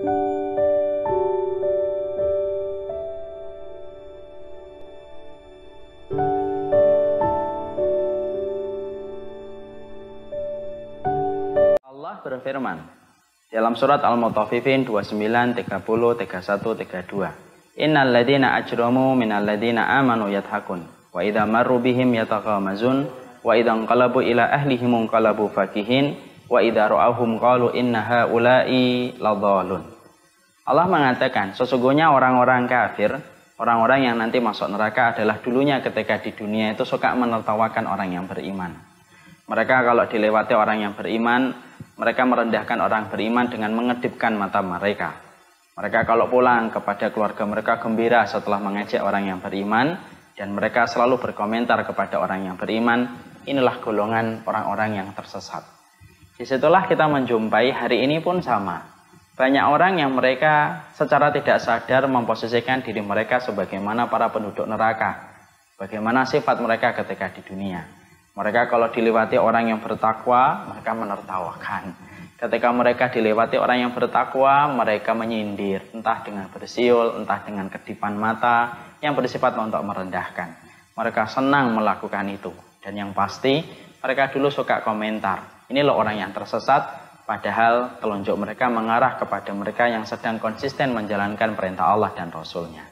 Allah berfirman dalam surat Al-Mutaffifin 29, 30, 31, 32. Innal ladzina ajramu minal ladzina amanu yadhakun wa idza marru bihim yataghamazun wa idza anqalabu ila ahlihim anqalabu fakihin wa idza ra'awhum qalu inna haula'i ladhalun. Allah mengatakan sesungguhnya orang-orang kafir, orang-orang yang nanti masuk neraka adalah dulunya ketika di dunia itu suka menertawakan orang yang beriman. Mereka kalau dilewati orang yang beriman, mereka merendahkan orang beriman dengan mengedipkan mata mereka. Mereka kalau pulang kepada keluarga mereka gembira setelah mengejek orang yang beriman, dan mereka selalu berkomentar kepada orang yang beriman, inilah golongan orang-orang yang tersesat. Disitulah kita menjumpai hari ini pun sama. Banyak orang yang mereka secara tidak sadar memposisikan diri mereka sebagaimana para penduduk neraka. Bagaimana sifat mereka ketika di dunia. Mereka kalau dilewati orang yang bertakwa, mereka menertawakan. Ketika mereka dilewati orang yang bertakwa, mereka menyindir. Entah dengan bersiul, entah dengan kedipan mata, yang bersifat untuk merendahkan. Mereka senang melakukan itu. Dan yang pasti, mereka dulu suka komentar. Ini loh orang yang tersesat, padahal telunjuk mereka mengarah kepada mereka yang sedang konsisten menjalankan perintah Allah dan Rasul-Nya.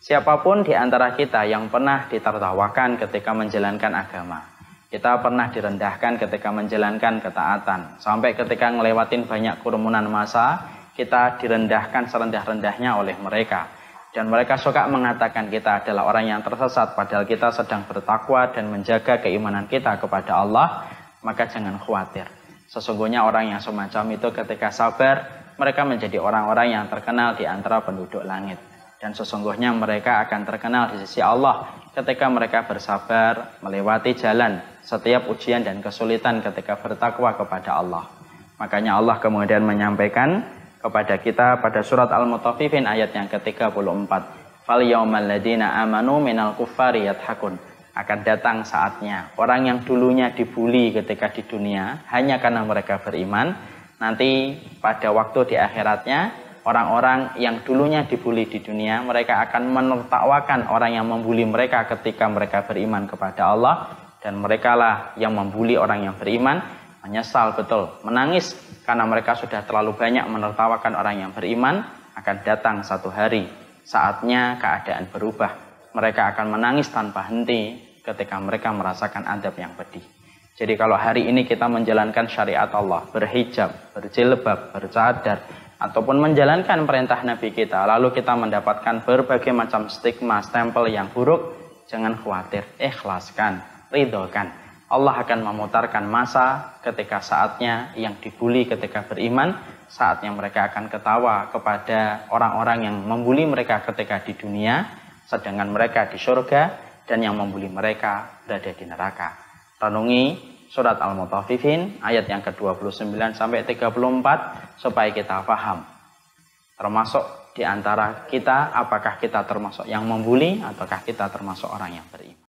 Siapapun di antara kita yang pernah ditertawakan ketika menjalankan agama, kita pernah direndahkan ketika menjalankan ketaatan. Sampai ketika ngelewatin banyak kerumunan massa, kita direndahkan serendah-rendahnya oleh mereka. Dan mereka suka mengatakan kita adalah orang yang tersesat, padahal kita sedang bertakwa dan menjaga keimanan kita kepada Allah. Maka jangan khawatir. Sesungguhnya orang yang semacam itu ketika sabar, mereka menjadi orang-orang yang terkenal di antara penduduk langit. Dan sesungguhnya mereka akan terkenal di sisi Allah ketika mereka bersabar melewati jalan setiap ujian dan kesulitan ketika bertakwa kepada Allah. Makanya Allah kemudian menyampaikan kepada kita pada surat Al-Mutaffifin ayat yang ke-34. Fal yawmal ladzina amanu minal kuffari yadhakun. Akan datang saatnya orang yang dulunya dibuli ketika di dunia hanya karena mereka beriman, nanti pada waktu di akhiratnya orang-orang yang dulunya dibuli di dunia, mereka akan menertawakan orang yang membuli mereka ketika mereka beriman kepada Allah. Dan mereka lah yang membuli orang yang beriman, menyesal betul, menangis karena mereka sudah terlalu banyak menertawakan orang yang beriman. Akan datang satu hari, saatnya keadaan berubah. Mereka akan menangis tanpa henti ketika mereka merasakan adab yang pedih. Jadi kalau hari ini kita menjalankan syariat Allah, berhijab, berjilbab, bercadar, ataupun menjalankan perintah Nabi kita, lalu kita mendapatkan berbagai macam stigma, stempel yang buruk, jangan khawatir, ikhlaskan, ridhokan. Allah akan memutarkan masa ketika saatnya yang dibuli ketika beriman, saatnya mereka akan ketawa kepada orang-orang yang membuli mereka ketika di dunia, sedangkan mereka di surga, dan yang membuli mereka berada di neraka. Renungi surat Al-Mutaffifin ayat yang ke-29 sampai 34 supaya kita paham. Termasuk di antara kita, apakah kita termasuk yang membuli ataukah kita termasuk orang yang beriman.